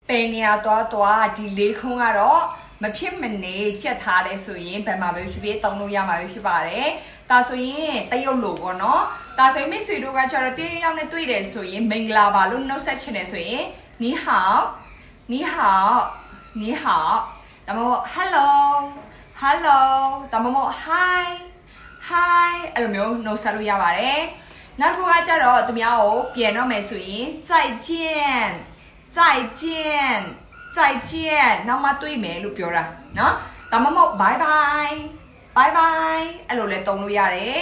เป็นเนี่ยตัวดีเลยคงอ่ะหรอมาพิมพ์มันเนี่ยเจ็ดท่าได้ส่วนเป็นมาเป็นพี่ต้องรู้ยามาเป็นพี่บาร์เลยตาส่วนแต่ยอมหลบเนาะตาส่วนไม่สวยดูกันชาร์ตี้ยังในตัวเด็กส่วนมิงลาบาลุนโนเซชันเนี่ยส่วนนี่ฮาวแต่มาบอก hello แต่มาบอก hi อะไรแบบนี้โน้ตสรุปยาบาร์เลยนั่นคือการจะรอตัวมีเอาเปลี่ยนเอาไม่ส่วน再见น้องมาตุ้ยเมย์ลูกเปียวละเนาะแต่มาบอกบายบายอะไรเลยตรงรู้ยาเลย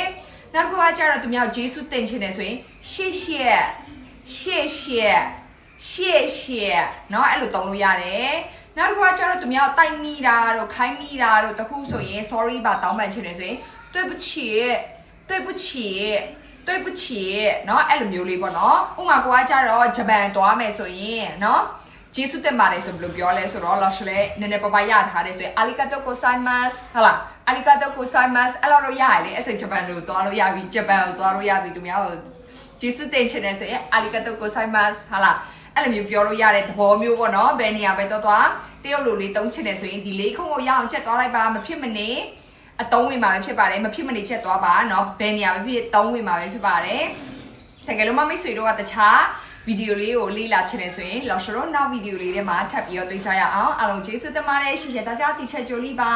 นั่นคือว่าจะเราตัวมีเอาเจสุเต็นเช่นนี้ส่วน谢谢เนาะอะไรตรงรู้ยาเลยนั่นคือว่าจะเราตัวมีเอาไตมีดาหรือใครมีดาหรือตะคู่ส่วน sorry บาต้องแบบเช่นนี้ส่วน对不起เนาะအဲ့လိုမျိုးလေးပေါ့နော်ဥမာကိုကကြတော့ဂျပန်သွားမယ်ဆိုရင်เนาะကျေးဇူးတင်ပါတယ်ဆိုဘယ်လိုပြောလဲဆိုတော့လောရှလဲနည်းနည်းပပရထားတယ်ဆိုရင်အာလီဂါတိုကိုဆိုင်မတ်ဟုတ်လားအာလီဂါတိုကိုဆိုင်မတ်အဲ့လိုတော့ရရလေအဲ့ဆိုဂျပန်လိုသွားလို့ရပြီဂျပန်ကိုသွားလို့ရပြီသူများကိုကျေးဇူးတင်ချင်တယ်ဆိုရင်အာလီဂါတိုကိုဆိုင်မတ်ဟုတ်လားအဲ့လိုမျိုးပြောလို့ရတဲ့သဘောမျိုးပေါ့နော်ဘယ်နေရာပဲသွားတရုတ်လိုလေးတုံးချင်တယ်ဆိုရင်ဒီလေးခုံကိုရအောင်ချက်သွားလိုက်ပါမဖြစ်မနေအတုံးဝင်မှာပဲဖြစ်ပါတယ်မဖြစ်မနေချက်သွားပါเนาะဘယ်နေရာပဲဖြစ်တုံးဝင်မှာပဲဖြစ်ပါတယ်တကယ်လို့မိတ်ဆွေတို့ကတခြားဗီဒီယိုလေးကိုလေ့လာချင်တယ်ဆိုရင်လောရှရောနောက်ဗီဒီယိုလေးထဲမှာထပ်ပြီးတော့တွေ့ကြရအောင်အားလုံးကျေးဇူးတင်ပါတယ်ရှေ့ရှေ့大家တိချက်ကြိုလိပါ